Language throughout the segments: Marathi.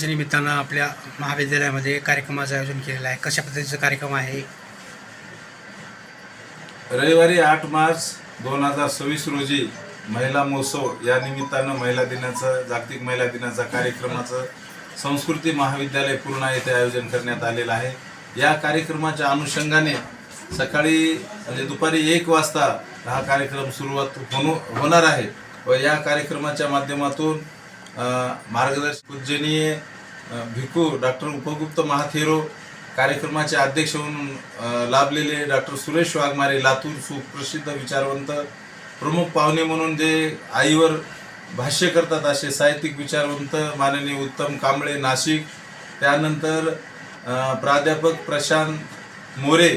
दिनाच्या निमित्तानं आपल्या महाविद्यालयामध्ये कार्यक्रमाचं आयोजन केलेलं आहे. कशा पद्धतीचा कार्यक्रम आहे? रविवारी 8 मार्च 2026 रोजी महिला महोत्सव या निमित्तानं महिला दिनाचं जागतिक महिला दिनाचा कार्यक्रमाचं संस्कृती महाविद्यालय पूर्णा येथे आयोजन करण्यात आलेलं आहे. या कार्यक्रमाच्या अनुषंगाने सकाळी म्हणजे दुपारी 1 वाजता हा कार्यक्रम सुरुवात होणार आहे व या कार्यक्रमाच्या माध्यमातून मार्गदर्शक पूजनीय भिक्खू डॉक्टर उपगुप्त महाथेरो, कार्यक्रमाचे अध्यक्ष म्हणून लाभलेले डॉक्टर सुरेश वाघमारे लातूर, सुप्रसिद्ध विचारवंत, प्रमुख पाहुणे म्हणून जे आईवर भाष्य करतात असे साहित्यिक विचारवंत माननीय उत्तम कांबळे नाशिक, त्यानंतर प्राध्यापक प्रशांत मोरे,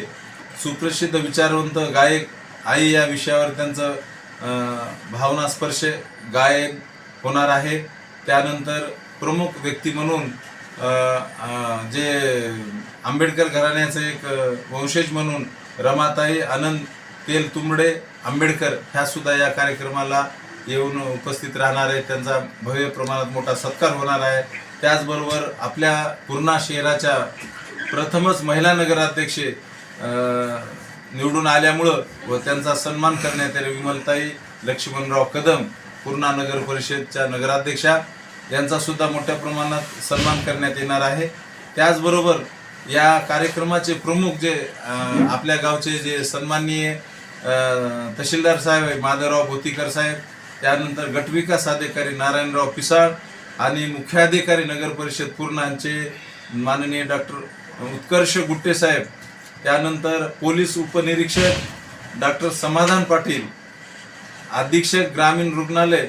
सुप्रसिद्ध विचारवंत गायक आई या विषयावर त्यांचं भावनास्पर्श गायन होणार आहे. त्यानंतर प्रमुख व्यक्ती म्हणून जे आंबेडकर घराण्याचं एक वंशज म्हणून रमाताई आनंद तेलतुंबडे आंबेडकर ह्या सुद्धा या कार्यक्रमाला येऊन उपस्थित राहणार आहे. त्यांचा भव्य प्रमाणात मोठा सत्कार होणार आहे. त्याचबरोबर आपल्या पूर्णा शहराच्या प्रथमच महिला नगराध्यक्ष निवडून आल्यामुळं व त्यांचा सन्मान करण्यात येईल विमलताई लक्ष्मणराव कदम, पूर्णा नगर परिषदच्या नगराध्यक्षा, यांचा सुद्धा मोठ्या प्रमाणात सन्मान करण्यात येणार आहे. त्याचबरोबर या कार्यक्रमाचे प्रमुख जे आपल्या गावचे जे सन्माननीय तहसीलदार साहेब माधवराव बोतीकर साहेब, त्यानंतर गटविकास अधिकारी नारायणराव पिसाळ आणि मुख्याधिकारी नगर परिषद पूर्णांचे माननीय डॉक्टर उत्कर्ष गुट्टे साहेब, त्यानंतर पोलीस उपनिरीक्षक डॉक्टर समाधान पाटील, अधीक्षक ग्रामीण रुग्णालय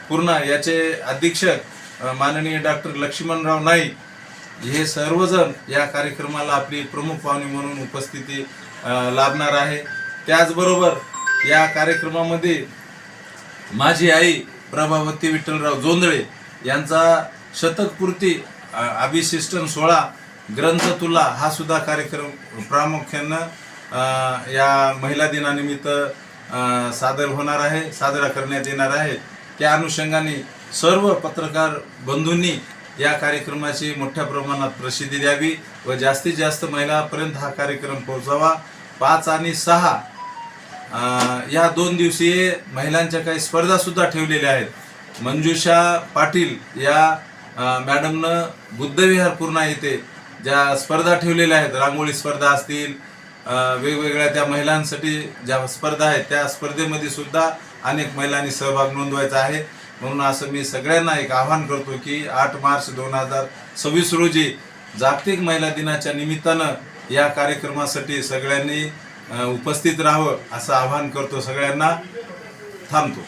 पूर्णा याचे अधीक्षक माननीय डॉक्टर लक्ष्मणराव नाईक, हे सर्वजण या कार्यक्रमाला आपली प्रमुख पाहुणे म्हणून उपस्थिती लाभणार आहे. त्याचबरोबर या कार्यक्रमामध्ये माझी आई प्रभावती विठ्ठलराव जोंधळे यांचा शतकपूर्ती अभिषेचन सोहळा ग्रंथ तुला हा सुद्धा कार्यक्रम प्रामुख्यानं या महिला दिनानिमित्त साजरा करण्यात येणार आहे. त्या अनुषंगाने सर्व पत्रकार बंधूंनी या कार्यक्रमाची मोठ्या प्रमाणात प्रसिद्धी द्यावी व जास्तीत जास्त महिलांपर्यंत हा कार्यक्रम पोहोचावा. 5 आणि 6 या 2 दिवसीय महिलांच्या काही स्पर्धा सुद्धा ठेवलेल्या आहेत. मंजुषा पाटील या मॅडमनं बुद्धविहार पूर्णा येथे ज्या स्पर्धा ठेवलेल्या आहेत, रांगोळी स्पर्धा असतील, वेगवेगळ्या त्या महिलांसाठी ज्या स्पर्धा आहेत त्या स्पर्धेमध्ये सुद्धा अनेक महिलांनी सहभाग नोंदवायचा आहे. म्हणून असं मी सगळ्यांना एक आवाहन करतो की 8 मार्च 2026 रोजी जागतिक महिला दिनाच्या निमित्तानं या कार्यक्रमासाठी सगळ्यांनी उपस्थित राहावं असं आवाहन करतो. सगळ्यांना थांबतो.